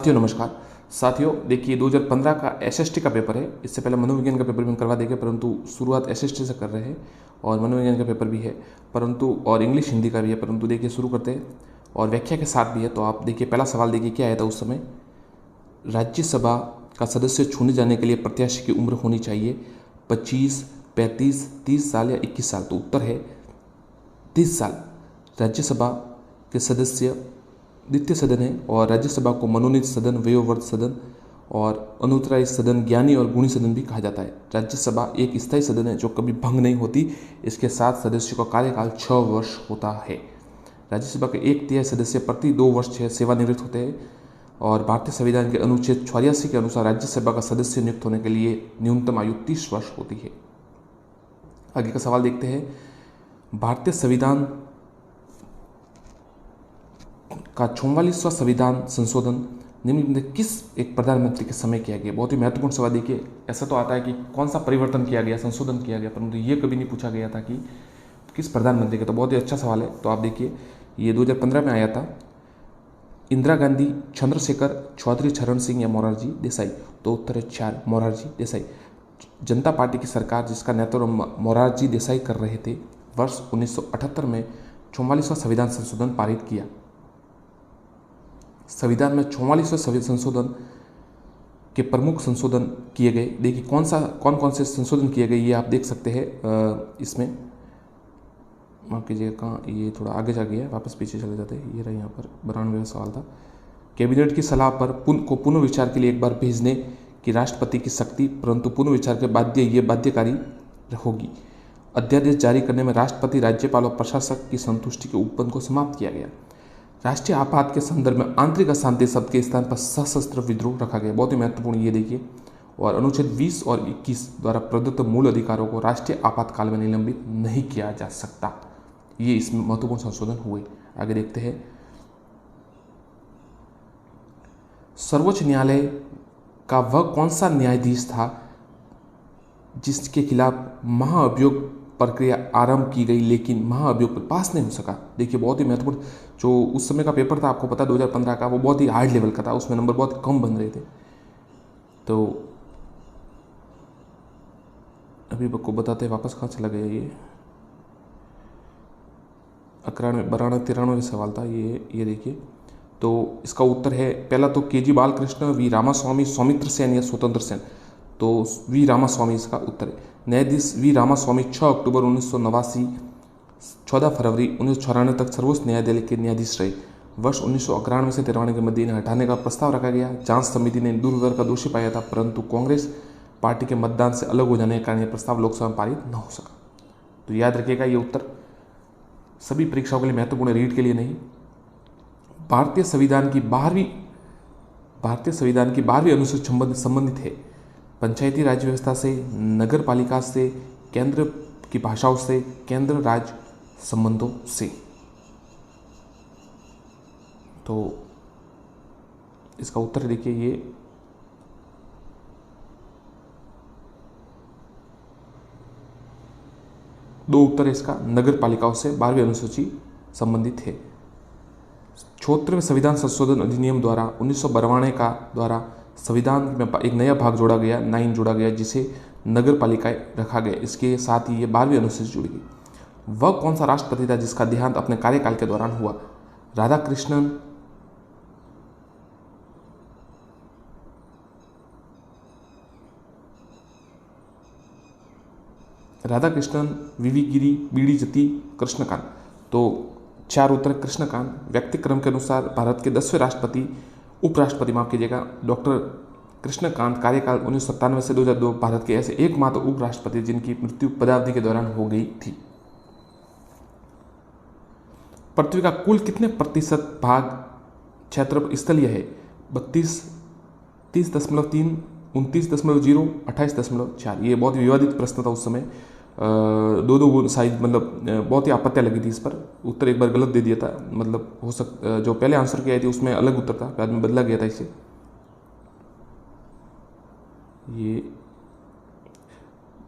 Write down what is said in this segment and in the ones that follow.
साथियों नमस्कार। साथियों देखिए 2015 का एसएसटी का पेपर है। इससे पहले मनोविज्ञान का पेपर भी हम करवा देंगे, परंतु शुरुआत एसएसटी से कर रहे हैं और मनोविज्ञान का पेपर भी है परंतु, और इंग्लिश हिंदी का भी है, परंतु देखिए शुरू करते हैं और व्याख्या के साथ भी है। तो आप देखिए पहला सवाल देखिए क्या आया था उस समय। राज्यसभा का सदस्य चुने जाने के लिए प्रत्याशी की उम्र होनी चाहिए 25, 35, 30 साल या 21 साल। तो उत्तर है 30 साल। राज्यसभा के सदस्य द्वितीय सदन है और राज्यसभा को मनोनीत सदन, वयोवृद्ध सदन और अनुत्तरायी सदन, ज्ञानी और गुणी सदन भी कहा जाता है। राज्यसभा एक स्थायी सदन है जो कभी भंग नहीं होती। इसके साथ सदस्यों का कार्यकाल 6 वर्ष होता है। राज्यसभा के 1/3 सदस्य प्रति 2 वर्ष सेवानिवृत्त होते हैं और भारतीय संविधान के अनुच्छेद 84 के अनुसार राज्यसभा का सदस्य नियुक्त होने के लिए न्यूनतम आयु 30 वर्ष होती है। आगे का सवाल देखते हैं। भारतीय संविधान का 44वां संविधान संशोधन निम्नलिखित में किस एक प्रधानमंत्री के समय किया गया। बहुत ही महत्वपूर्ण सवाल। देखिए ऐसा तो आता है कि कौन सा परिवर्तन किया गया, संशोधन किया गया, परंतु ये कभी नहीं पूछा गया था कि किस प्रधानमंत्री का। तो बहुत ही अच्छा सवाल है। तो आप देखिए ये 2015 में आया था। इंदिरा गांधी, चंद्रशेखर, चौधरी चरण सिंह या मोरारजी देसाई। तो उत्तर है 4, मोरारजी देसाई। जनता पार्टी की सरकार जिसका नेतृत्व मोरारजी देसाई कर रहे थे, वर्ष 1978 में 44वां संविधान संशोधन पारित किया। संविधान में 44वें संशोधन के प्रमुख संशोधन किए गए। देखिए कौन कौन से संशोधन किए गए ये आप देख सकते हैं। इसमें माफ कीजिएगा, कहाँ ये थोड़ा आगे जा गया है, वापस पीछे चले जाते हैं। ये रहा यहाँ पर 92वां सवाल था। कैबिनेट की सलाह पर पुनः विचार के लिए एक बार भेजने की राष्ट्रपति की शक्ति, परंतु पुनः विचार के ये बाध्यकारी होगी। अध्यादेश जारी करने में राष्ट्रपति, राज्यपाल और प्रशासक की संतुष्टि के उपबंध को समाप्त किया गया। राष्ट्रीय आपात के संदर्भ में आंतरिक अशांति शब्द के स्थान पर सशस्त्र विद्रोह रखा गया। बहुत ही महत्वपूर्ण ये देखिए। और अनुच्छेद 20 और 21 द्वारा प्रदत्त मूल अधिकारों को राष्ट्रीय आपातकाल में निलंबित नहीं किया जा सकता। ये इसमें महत्वपूर्ण संशोधन हुए। आगे देखते हैं। सर्वोच्च न्यायालय का वह कौन सा न्यायाधीश था जिसके खिलाफ महाअभियोग प्रक्रिया आरंभ की गई लेकिन महाअभियोग पास नहीं हो सका। देखिए बहुत ही महत्वपूर्ण, जो उस समय का पेपर था आपको पता 2015 का, वो बहुत ही हार्ड लेवल का था। उसमें नंबर बहुत कम बन रहे थे। तो अभी आपको बताते हैं वापस कहाँ चला गया ये। 93 सवाल था ये देखिए। तो इसका उत्तर है पहला तो केजी बालकृष्ण, वी रामास्वामी, सौमित्र सेन या स्वतंत्र सेन। तो वी रामास्वामी इसका उत्तर है। न्यायाधीश वी रामास्वामी 6 अक्टूबर 1989, 14 फरवरी 1994 तक सर्वोच्च न्यायालय के न्यायाधीश रहे। वर्ष 1991 से 93 के मध्य इन्हें हटाने का प्रस्ताव रखा गया। जांच समिति ने दुर्व्यवहार का दोषी पाया था, परंतु कांग्रेस पार्टी के मतदान से अलग हो जाने के कारण यह प्रस्ताव लोकसभा में पारित न हो सका। तो याद रखिएगा ये उत्तर सभी परीक्षाओं के लिए महत्वपूर्ण, रीट के लिए नहीं। भारतीय संविधान की 12वीं अनुसूची संबंधित है पंचायती राज व्यवस्था से, नगर पालिका से, केंद्र की भाषाओं से, केंद्र राज्य संबंधों से। तो इसका उत्तर देखिए ये दो उत्तर है इसका। नगर पालिकाओं से 12वीं अनुसूची संबंधित है। 74वें संविधान संशोधन अधिनियम द्वारा 1992 का द्वारा संविधान में एक नया भाग जोड़ा गया, 9 जोड़ा गया, जिसे नगर पालिकाएं रखा गया। इसके साथ ही ये 12वीं अनुसूची जुड़ गई। वह कौन सा राष्ट्रपति था जिसका देहांत अपने कार्यकाल के दौरान हुआ। राधाकृष्णन, वीवी गिरी, बीडी जती, कृष्णकांत। तो 4 उत्तर कृष्णकांत। व्यक्तिक्रम के अनुसार भारत के 10वें राष्ट्रपति, उपराष्ट्रपति माफ कीजिएगा, डॉक्टर कृष्णकांत कार्यकाल 1997 से 2002 भारत के ऐसे एकमात्र उपराष्ट्रपति जिनकी मृत्यु पदावधि के दौरान हो गई थी। पृथ्वी का कुल कितने प्रतिशत भाग क्षेत्र स्थलीय है। 32, 30.3, 29.0, 28.4। ये बहुत विवादित प्रश्न था उस समय। दो साइज, मतलब बहुत ही आपत्तियां लगी थी इस पर। उत्तर एक बार गलत दे दिया था, मतलब हो जो पहले आंसर किया थी उसमें अलग उत्तर था, बाद में बदला गया था इसे। ये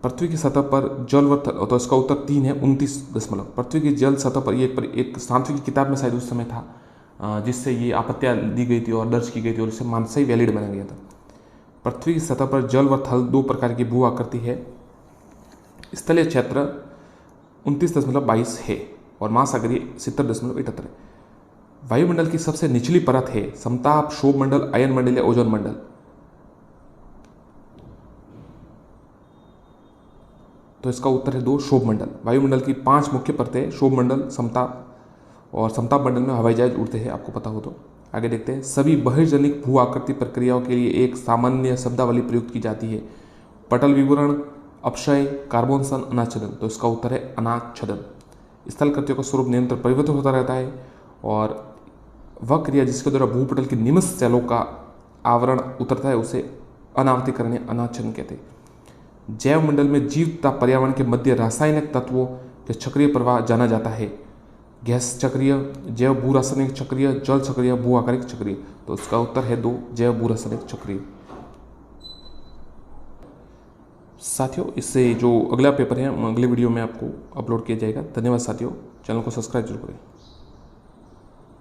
पृथ्वी की सतह पर जल व थल, तो इसका उत्तर 3 है, 29 दशमलव। पृथ्वी की जल सतह पर ये एक सांख्यिकी की किताब में शायद उस समय था जिससे ये आपत्तियाँ दी गई थी और दर्ज की गई थी और इसे मानसा ही वैलिड बनाया गया था। पृथ्वी की सतह पर जल व थल दो प्रकार की भू आकृति है। स्थलीय क्षेत्र 29.22 है और महासागरीय 70.71 है। वायुमंडल की सबसे निचली परत है समताप, क्षोभ मंडल, अयन मंडल या ओजोन मंडल। तो इसका उत्तर है 2, क्षोभ मंडल। वायुमंडल की 5 मुख्य परतें, क्षोभ मंडल, समताप, और समताप मंडल में हवाई जहाज उड़ते हैं, आपको पता हो तो। आगे देखते हैं। सभी बहिर्जनिक भू आकृति प्रक्रियाओं के लिए एक सामान्य शब्दावली प्रयुक्त की जाती है। पटल विवरण, अपक्षय, कार्बोनसन, अनाच्छदन। तो इसका उत्तर है अनाच्छदन। स्थल कृत्यों का स्वरूप निरंतर परिवर्तन होता रहता है और वह क्रिया जिसके द्वारा भूपटल की निम्न सेलों का आवरण उतरता है उसे अनावर्तीकरण या अनाच्छदन कहते हैं। जैव मंडल में जीव तथा पर्यावरण के मध्य रासायनिक तत्वों के चक्रीय प्रवाह जाना जाता है। गैस चक्रीय, जैव भू रासायनिक चक्रीय, जल चक्रीय, भू आकारिक चक्रीय। तो इसका उत्तर है 2, जैव भू रासायनिक चक्रीय। साथियों, इससे जो अगला पेपर है अगले वीडियो में आपको अपलोड किया जाएगा। धन्यवाद साथियों, चैनल को सब्सक्राइब जरूर करें।